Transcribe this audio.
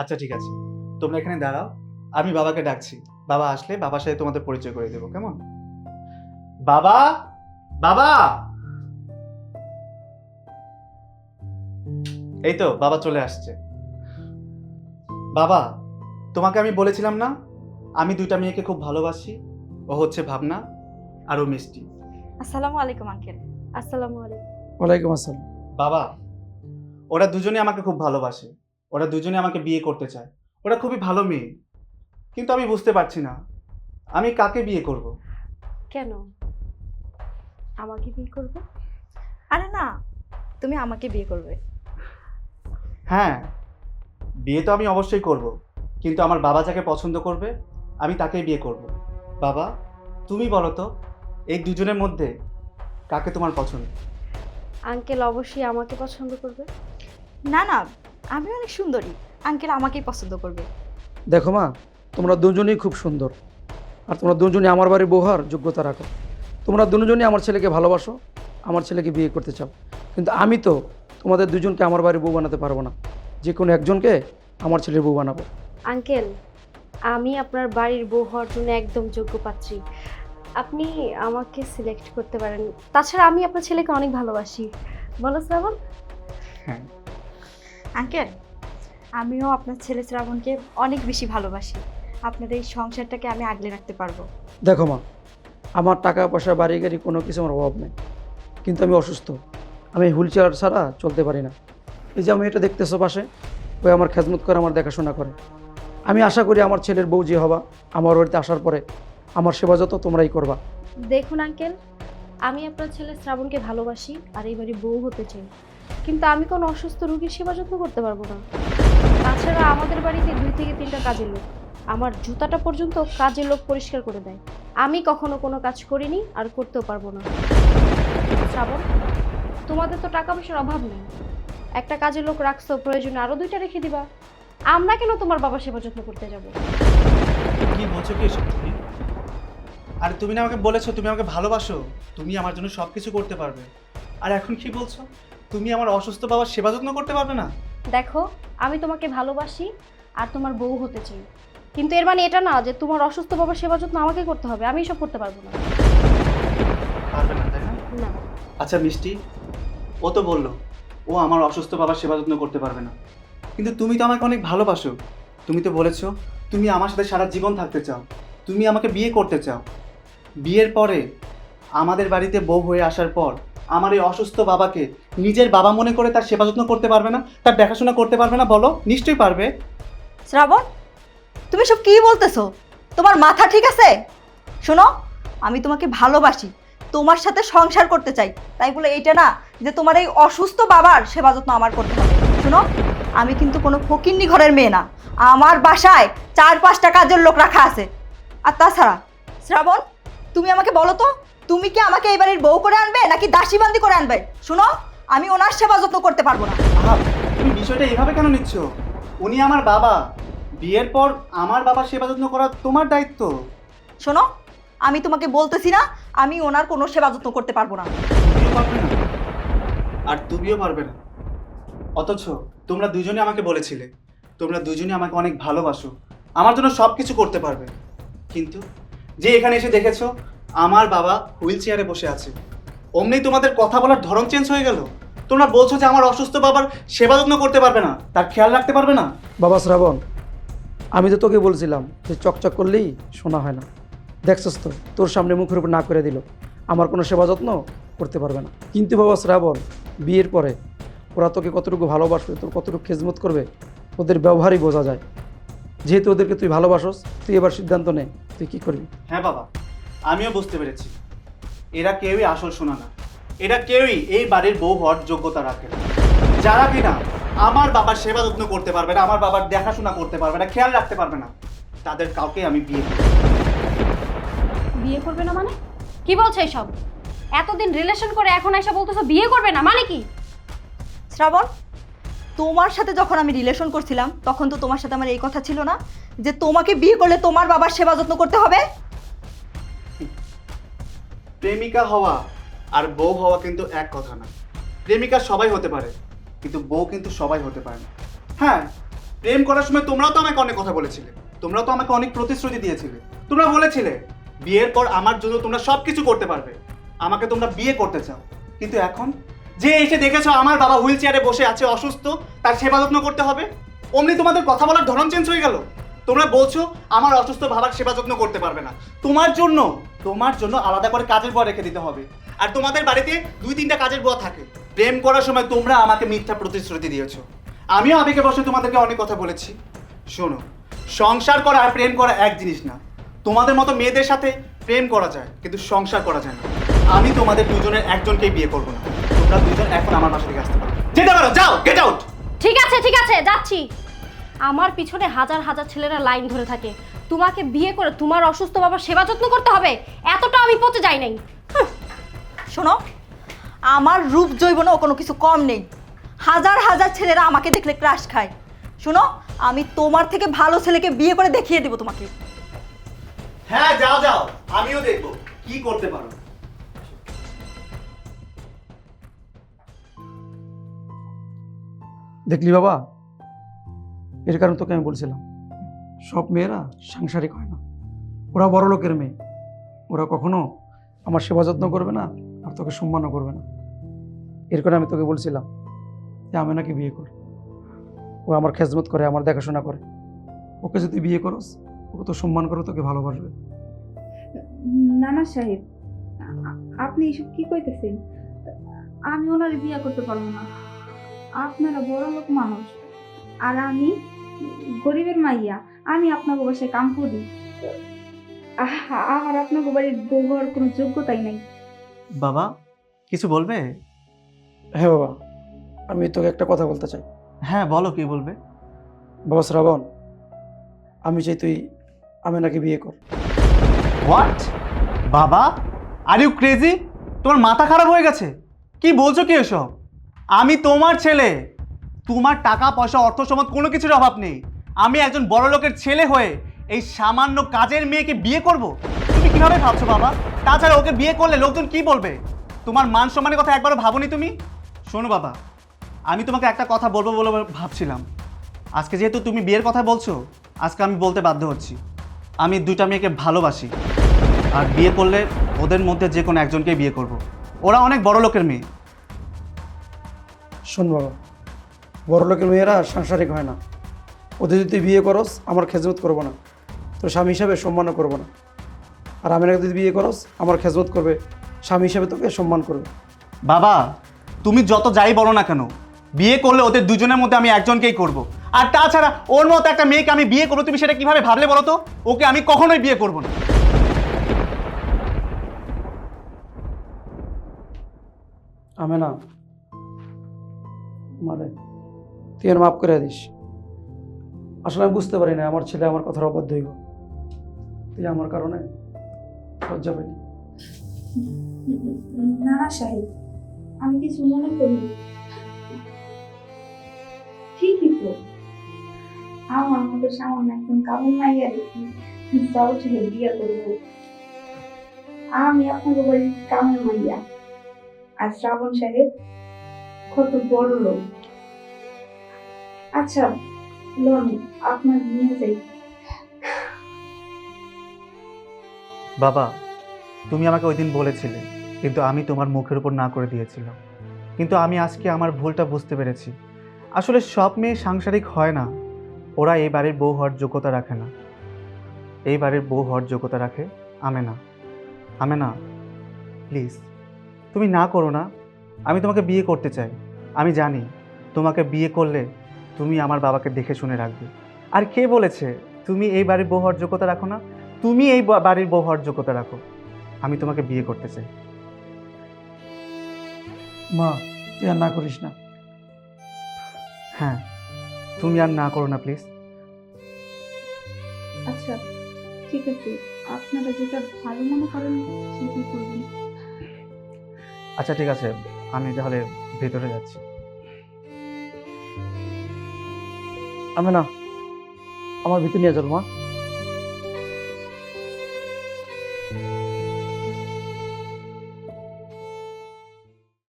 আচ্ছা ঠিক আছে, তোমরা এখানে দাঁড়াও, আমি বাবাকে ডাকছি। বাবা আসলে বাবার সাথে তোমাদের পরিচয় করে দেবো, কেমন? বাবা, বাবা! এই তো বাবা চলে আসছে। বাবা, তোমাকে আমি বলেছিলাম না আমি দুইটা মেয়েকে খুব ভালোবাসি। ও হচ্ছে ভাবনা আর ও মিষ্টি। আসসালামু আলাইকুম আঙ্কেল। আসসালামু আলাইকুম। ওয়ালাইকুম আসসালাম। বাবা, ওরা দুজনে আমাকে খুব ভালোবাসে, ওরা দুজনে আমাকে বিয়ে করতে চায়, ওরা খুবই ভালো মেয়ে। কিন্তু আমি বুঝতে পারছি না আমি কাকে বিয়ে করব। কেন আমাকে বিয়ে করবে? আরে না, তুমি আমাকে বিয়ে করবে। হ্যাঁ, বিয়ে তো আমি অবশ্যই করব, কিন্তু আমার বাবা যাকে পছন্দ করবে আমি তাকেই বিয়ে করব। বাবা, তুমি বলো তো এই দুজনের মধ্যে কাকে তোমার পছন্দ? আঙ্কেল অবশ্যই আমাকে পছন্দ করবে। না না, আমি অনেক সুন্দরী, আঙ্কেল আমাকেই পছন্দ করবে। দেখো মা, তোমরা দুজনেই খুব সুন্দর, আর তোমরা দুজনই আমার বাড়ির বউ হওয়ার যোগ্যতা রাখো। তোমরা দুজনই আমার ছেলেকে ভালোবাসো, আমার ছেলেকে বিয়ে করতে চাও, কিন্তু আমি তো তোমাদের দুজনকে আমার বাড়ির বউ বানাতে পারবো না। যে কোনো একজনকে আমার ছেলের বউ বানাবো। আঙ্কেল, আমি আপনার বাড়ির বউ হওয়ার জন্য একদম যোগ্য পাত্রী। আপনি আমাকে সিলেক্ট করতে পারেন। তাছাড়া আমি আপনার ছেলেকে অনেক ভালোবাসি। বলো শ্রাবণ। হ্যাঁ, আঙ্কেল, আমিও আপনার ছেলে শ্রাবণকে অনেক বেশি ভালোবাসি। আপনার এই সংসারটাকে আমি আগলে রাখতে পারবো। দেখো মা, আমার টাকা পয়সা বাড়ি গাড়ি কোনো কিছু আমার অভাব নেই, কিন্তু আমি অসুস্থ। আমি হুইল চেয়ার ছাড়া চলতে পারি না। এই যে আমি এটা দেখতেছো পাশে, ওই আমার খেদমত করে, আমার দেখাশোনা করে। আমি আশা করি আমার ছেলের বউ যে হবা, আমার বাড়িতে আসার পরে আমার সেবা যত তোমরাই করবা। দেখুন আঙ্কেল, আমি আপনার ছেলে শ্রাবণকে ভালোবাসি আর এই বাড়ির বউ হতে চাই, কিন্তু আমি কোনো অসুস্থ রোগীর সেবা যত্ন করতে পারবো না। তাছাড়া আমাদের বাড়িতে 2 থেকে 3টা কাজের লোক, আমার জুতাটা পর্যন্ত কাজের লোক পরিষ্কার করে দেয়। আমি কখনো কোনো কাজ করিনি আর করতেও পারবো না। শ্রাবণ, তোমাদের তো টাকা পয়সার অভাব নেই, একটা কাজের লোক রাখছো, প্রয়োজনে আরো 2টা রেখে দিবা। আমরা কেন তোমার বাবার সেবা যত্ন করতে যাব? কি বলছো কি এসব তুমি? আর তুমি না আমাকে বলেছো তুমি আমাকে ভালোবাসো, তুমি আমার জন্য সব কিছু করতে পারবে, আর এখন কি বলছো তুমি আমার অসুস্থ বাবার সেবা যত্ন করতে পারবে না? দেখো, আমি তোমাকে ভালোবাসি আর তোমার বউ হতে চাই, কিন্তু এর মানে এটা না যে তোমার অসুস্থ বাবার সেবা যত্ন আমাকে করতে হবে। আমি এসব করতে পারবো না। পারবে না, তাই না? না। আচ্ছা মিষ্টি, ও তো বললো ও আমার অসুস্থ বাবার সেবা যত্ন করতে পারবে না, কিন্তু তুমি তো আমাকে অনেক ভালোবাসো। তুমি তো বলেছো তুমি আমার সাথে সারা জীবন থাকতে চাও, তুমি আমাকে বিয়ে করতে চাও। বিয়ের পরে আমাদের বাড়িতে বউ হয়ে আসার পর আমার এই অসুস্থ বাবাকে নিজের বাবা মনে করে তার সেবা যত্ন করতে পারবে না, তার দেখাশোনা করতে পারবে না? বলো, নিশ্চয়ই পারবে। শ্রাবণ, তুমি সব কি বলতেছো? তোমার মাথা ঠিক আছে? শোনো, আমি তোমাকে ভালোবাসি, তোমার সাথে সংসার করতে চাই, তাই বলে এইটা না যে তোমার এই অসুস্থ বাবার সেবা যত্ন আমার করতে হবে। শোনো, আমি কিন্তু কোনো ফকিন্নি ঘরের মেয়ে না। আমার বাসায় 4-5টা কাজের লোক রাখা আছে। আর তাছাড়া শ্রাবণ, তুমি আমাকে বলো তো, তুমি কি আমাকে এই বাড়ির বউ করে আনবে নাকি দাসীবান্দি করে আনবে? শোনো, আমি ওনার সেবা যত্ন করতে পারবো না। আহা, তুমি বিষয়টা এভাবে কেন নিচ্ছ? উনি আমার বাবা, বিয়ের পর আমার বাবার সেবা যত্ন করা তোমার দায়িত্ব। শোনো, আমি তোমাকে বলতেছি না আমি ওনার কোনো সেবা যত্ন করতে পারবো না। তুমিও পারবে না, আর তুমিও পারবে না। অথচ তোমরা দুজনে আমাকে বলেছিলে তোমরা দুজনে আমাকে অনেক ভালোবাসো, আমার জন্য সব কিছু করতে পারবে, কিন্তু যে এখানে এসে দেখেছো আমার বাবা হুইল চেয়ারে বসে আছে, অমনি তোমাদের কথা বলার ধরন চেঞ্জ হয়ে গেল। তোমরা বলছো যে আমার অসুস্থ বাবার সেবা যত্ন করতে পারবে না, তার খেয়াল রাখতে পারবে না। বাবা শ্রাবণ, আমি তো তোকে বলছিলাম যে চকচক করলেই শোনা হয় না। দেখছস তো, তোর সামনে মুখের উপর না করে দিল, আমার কোনো সেবা যত্ন করতে পারবে না। কিন্তু বাবা শ্রাবণ, বিয়ের পরে ওরা তোকে কতটুকু ভালোবাসবে, তোর কতটুকু খেজমত করবে, ওদের ব্যবহারই বোঝা যায়। যেহেতু ওদেরকে তুই ভালোবাসস, তুই এবার সিদ্ধান্ত নে তুই কী করবি। হ্যাঁ বাবা, আমিও বুঝতে পেরেছি এরা কেউই আসল শোনা না, এরা কেউই এই বাড়ির বউ হওয়ার যোগ্যতা রাখে না। যারা কিনা আমার বাবার সেবা যত্ন করতে পারবে না, আমার বাবার দেখাশোনা করতে পারবে না, খেয়াল রাখতে পারবে না, তাদের কাউকে আমি বিয়ে করব। বিয়ে করবে না মানে? কি বলছো এসব? এতদিন রিলেশন করে এখন এসে বলতেছো বিয়ে করবে না, মানে কি? শ্রাবণ, তোমার সাথে যখন আমি রিলেশন করছিলাম তখন তো তোমার সাথে আমার এই কথা ছিল না যে তোমাকে বিয়ে করলে তোমার বাবার সেবা যত্ন করতে হবে? প্রেমিকা হওয়া আর বউ হওয়া কিন্তু এক কথা না। প্রেমিকা সবাই হতে পারে, কিন্তু বউ কিন্তু সবাই হতে পারে না। হ্যাঁ, প্রেম করার সময় তোমরাও তো আমাকে অনেক কথা বলেছিলে, তোমরাও তো আমাকে অনেক প্রতিশ্রুতি দিয়েছিলে। তোমরা বলেছিলে বিয়ের পর আমার জন্য তোমরা সব কিছু করতে পারবে, আমাকে তোমরা বিয়ে করতে চাও। কিন্তু এখন যে এসে দেখেছো আমার বাবা হুইল চেয়ারে বসে আছে অসুস্থ, তার সেবা যত্ন করতে হবে, অমনি তোমাদের কথা বলার ধরন চেঞ্জ হয়ে গেল। তোমরা বলছো আমার অসুস্থ বাবার সেবা যত্ন করতে পারবে না, তোমার জন্য আলাদা করে কাজের বুয়া রেখে দিতে হবে। আর তোমাদের বাড়িতে 2-3টা কাজের বুয়া থাকে। প্রেম করার সময় তোমরা আমাকে মিথ্যা প্রতিশ্রুতি দিয়েছো, আমিও আবেগে বসে তোমাদেরকে অনেক কথা বলেছি। শোনো, সংসার করা আর প্রেম করা এক জিনিস না। তোমাদের মতো মেয়েদের সাথে প্রেম করা যায় কিন্তু সংসার করা যায় না। আমি তোমাদের দুজনের একজনকেই বিয়ে করবো না। তোমরা দুজন এখন আমার বাসা থেকে আসতে পারো, যেতে পারো, যাও, গেট আউট। ঠিক আছে যাচ্ছি। আমার পিছনে হাজার হাজার ছেলেরা লাইন ধরে থাকে, তোমাকে বিয়ে করে তোমার অসুস্থ বাবার সেবা যত্ন করতে হবে, এতটা আমি পচে যাই নাই। শোনো, আমার রূপ জৈবনও কোনো কিছু কম নেই। হাজার হাজার ছেলেরা আমাকে দেখলে ক্রাশ খায়। শোনো, আমি তোমার থেকে ভালো ছেলেকে বিয়ে করে দেখিয়ে দেবো তোমাকে। হ্যাঁ যাও, আমিও দেখবো কি করতে পারো। দেখলি বাবা, এর কারণ তোকে আমি বলছিলাম, সব মেয়েরা সাংসারিক হয় না। ওরা বড় লোকের মেয়ে, ওরা কখনো আমার সেবা যত্ন করবে না আর তোকে সম্মানও করবে না। এর কারণে আমি তোকে বলছিলাম যে আমি নাকি বিয়ে কর। ও আমার খেজমত করে, আমার দেখাশোনা করে। ওকে যদি বিয়ে করস, ওকে তো সম্মান করে, তোকে ভালোবাসবে। নানা সাহেব, আপনি এসব কি কইতেছেন? আমি ওনার বিয়ে করতে পারবো না। আপনারা বড় লোক মানুষ আর আমি গরিবের মাইয়া। আমি আপনাকে বাসায় কাম করি, আমার আপনাকে বাড়ির বউ হওয়ার কোনো যোগ্যতাই নাই। বাবা কিছু বলবে? হ্যাঁ বাবা, আমি তোকে একটা কথা বলতে চাই। হ্যাঁ বলো, কি বলবে? বাবা শ্রাবণ, আমি চাই তুই আমেনাকে বিয়ে কর। হোয়াট? বাবা, আর ইউ ক্রেজি? তোমার মাথা খারাপ হয়ে গেছে? কি বলছো কি এসব? আমি তোমার ছেলে, তোমার টাকা পয়সা অর্থ সম্পদ কোনো কিছুর অভাব নেই। আমি একজন বড় লোকের ছেলে হয়ে এই সামান্য কাজের মেয়েকে বিয়ে করব? তুমি কিভাবে ভাবছো বাবা? তাছাড়া ওকে বিয়ে করলে লোকজন কি বলবে? তোমার মান সম্মানের কথা একবারও ভাবোনি তুমি? শোনো বাবা, আমি তোমাকে একটা কথা বলবো বলে ভাবছিলাম। আজকে যেহেতু তুমি বিয়ের কথা বলছো, আজকে আমি বলতে বাধ্য হচ্ছি, আমি 2টা মেয়েকে ভালোবাসি। আর বিয়ে করলে ওদের মধ্যে যে কোনো একজনকেই বিয়ে করব। ওরা অনেক বড় লোকের মেয়ে। শোন বাবা, বড় লোকের মেয়েরা সাংসারিক হয় না। ওদের যদি তুই বিয়ে করস, আমার খেজমত করবো না, তোর স্বামী হিসাবে সম্মানও করবো না। আর আমেনাকে যদি বিয়ে করস, আমার খেজমত করবে, স্বামী হিসাবে তোকে সম্মান করবে। বাবা, তুমি যত যাই বলো না কেন, বিয়ে করলে ওদের দুজনের মধ্যে আমি একজনকেই করব। আর তাছাড়া ওর মতো একটা মেয়েকে আমি বিয়ে করবো, তুমি সেটা কিভাবে ভাবলে বলো তো? ওকে আমি কখনোই বিয়ে করব না। আমেনা, মানে তুই আর মাফ করে দিস। আসলে আমি বুঝতে পারি না আমার ছেলে আমার কথার অবাধ্য হইব। তুই আমার কারণে লজ্জা পাইনি। নানা সাহেব, আমি কিছু মনে করি ঠিকই তো। আমার মতো সামান্য একজন কাবুল মাইয়া দেখি শ্রাবণ সাহেব বিয়ে করবো। আমি আপনাকে বলি কামের মাইয়া, আর শ্রাবণ সাহেব কত বড় লোক। আচ্ছা লোন আপনার নিয়ে যাই। বাবা, তুমি আমাকে ওই দিন বলেছিলে, কিন্তু আমি তোমার মুখের উপর না করে দিয়েছিলাম। কিন্তু আমি আজকে আমার ভুলটা বুঝতে পেরেছি। আসলে সব মেয়ে সাংসারিক হয় না। ওরা এই বাড়ির বউ হওয়ার যোগ্যতা রাখে না। এই বাড়ির বউ হওয়ার যোগ্যতা রাখে আমেনা। আমেনা প্লিজ, তুমি না করো না। আমি তোমাকে বিয়ে করতে চাই। আমি জানি তোমাকে বিয়ে করলে তুমি আমার বাবাকে দেখে শুনে রাখবে। আর কে বলেছে তুমি এই বাড়ির বউ হওয়ার যোগ্যতা রাখো না? তুমি এই বাড়ির বউ হওয়ার যোগ্যতা রাখো। আমি তোমাকে বিয়ে করতে চাই। মা, তুই আর না করিস না। হ্যাঁ, তুমি আর না করো না প্লিজ। আচ্ছা ঠিক আছে, আপনারা যেটা ভালো মনে করেন সেটাই করবেন। আচ্ছা ঠিক আছে, আমি তাহলে ভেতরে যাচ্ছি। আমেনা, আমার ভিতরে নিয়ে চল মা।